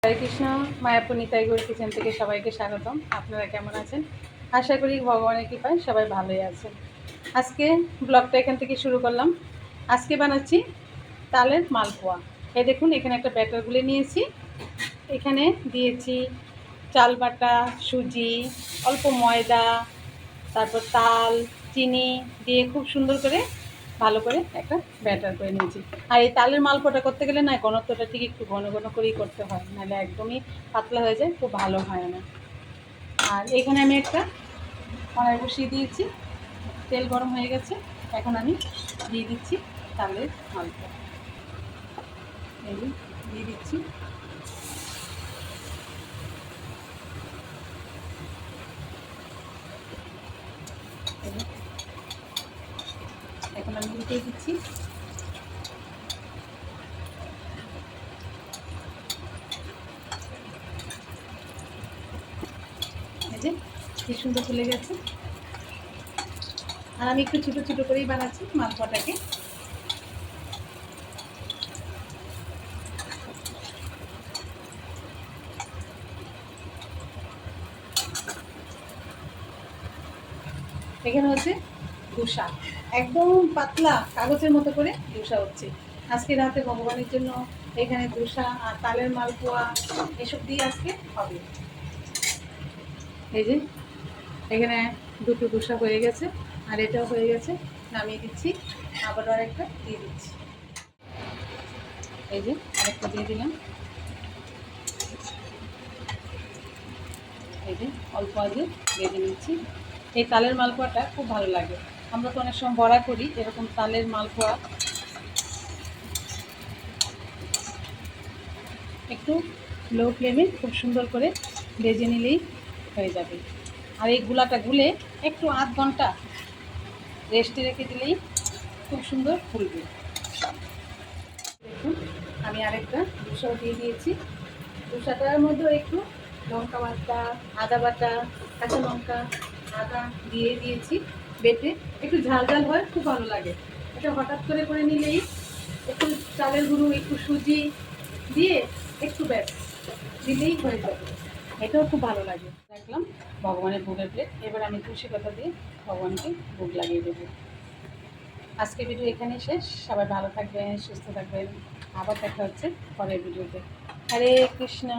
হরে Krishna. Mayapur Nitai Gour kitchen থেকে সবাইকে স্বাগতম। আপনারা কেমন আছেন? আশা করি ভগবানের কৃপায় সবাই ভালোই আছেন। আজকে ব্লগটা এখান থেকে শুরু করলাম। আজকে বানাচ্ছি তালের মালপোয়া। এই দেখুন, এখানে একটা ব্যাটার গুলে নিয়েছি। এখানে দিয়েছি চাল বাটা, সুজি, অল্প ময়দা, তারপর তাল, চিনি দিয়ে খুব সুন্দর করে ভালো করে একটা ব্যাটার করে নিয়েছি। আর এই তালের মালপোয়াটা করতে গেলে না, ঘনত্বটা ঠিক একটু ঘন ঘন করেই করতে হয়, নাহলে একদমই পাতলা হয়ে যায়, খুব ভালো হয় না। আর এখানে আমি একটা কড়াই বসিয়ে দিয়েছি, তেল গরম হয়ে গেছে। এখন আমি দিয়ে দিচ্ছি তালের মালপোয়া। এই দিয়ে দিচ্ছি। এখন আমি উল্টে দিচ্ছি। এই যে কি সুন্দর ফুলে গেছে। আর আমি একটু ছোটো ছোটো করেই বানাচ্ছি মালপোয়াটাকে। এখানে হচ্ছে ধোসা, একদম পাতলা কাগজের মতো করে ধোসা হচ্ছে। আজকে রাতে ভগবানের জন্য এখানে ধোসা আর তালের মালপোয়া এসব দিয়ে আজকে হবে। এই যে এখানে দুটো ধোসা হয়ে গেছে, আর এটাও হয়ে গেছে। নামিয়ে দিচ্ছি, আবার আরেকটা দিয়ে দিচ্ছি। এই যে আরেকটা দিয়ে দিলাম। এই যে অল্প আগে ভেজে নিচ্ছি। এই তালের মালপোয়াটা খুব ভালো লাগে। আমরা তো অনেক সময় বড়া করি, এরকম তালের মালপোয়া একটু লো ফ্লেমে খুব সুন্দর করে ভেজে নিলেই হয়ে যাবে। আর এই গুলাটা গুলে একটু আধ ঘন্টা রেস্টে রেখে দিলেই খুব সুন্দর ফুলবে। দেখুন, আমি আরেকটা ধোসাও দিয়ে দিয়েছি। ধোসাটার মধ্যেও একটু লঙ্কা বাটা, আদা বাটা, কাঁচা লঙ্কা, আদা দিয়ে দিয়েছি বেটে। একটু ঝাল ঝাল হয়, খুব ভালো লাগে। এটা হঠাৎ করে নিলেই একটু চালের গুঁড়ো, একটু সুজি দিয়ে একটু ব্যাস দিলেই হয়ে যাবে। এটাও খুব ভালো লাগে। রাখলাম ভগবানের ভোগের প্লেট। এবার আমি তুলসী পাতা দিয়ে ভগবানকে ভোগ লাগিয়ে দেবো। আজকে ভিডিও এখানে শেষ। সবাই ভালো থাকবেন, সুস্থ থাকবেন। আবার দেখা হচ্ছে পরের ভিডিওতে। হরে কৃষ্ণ।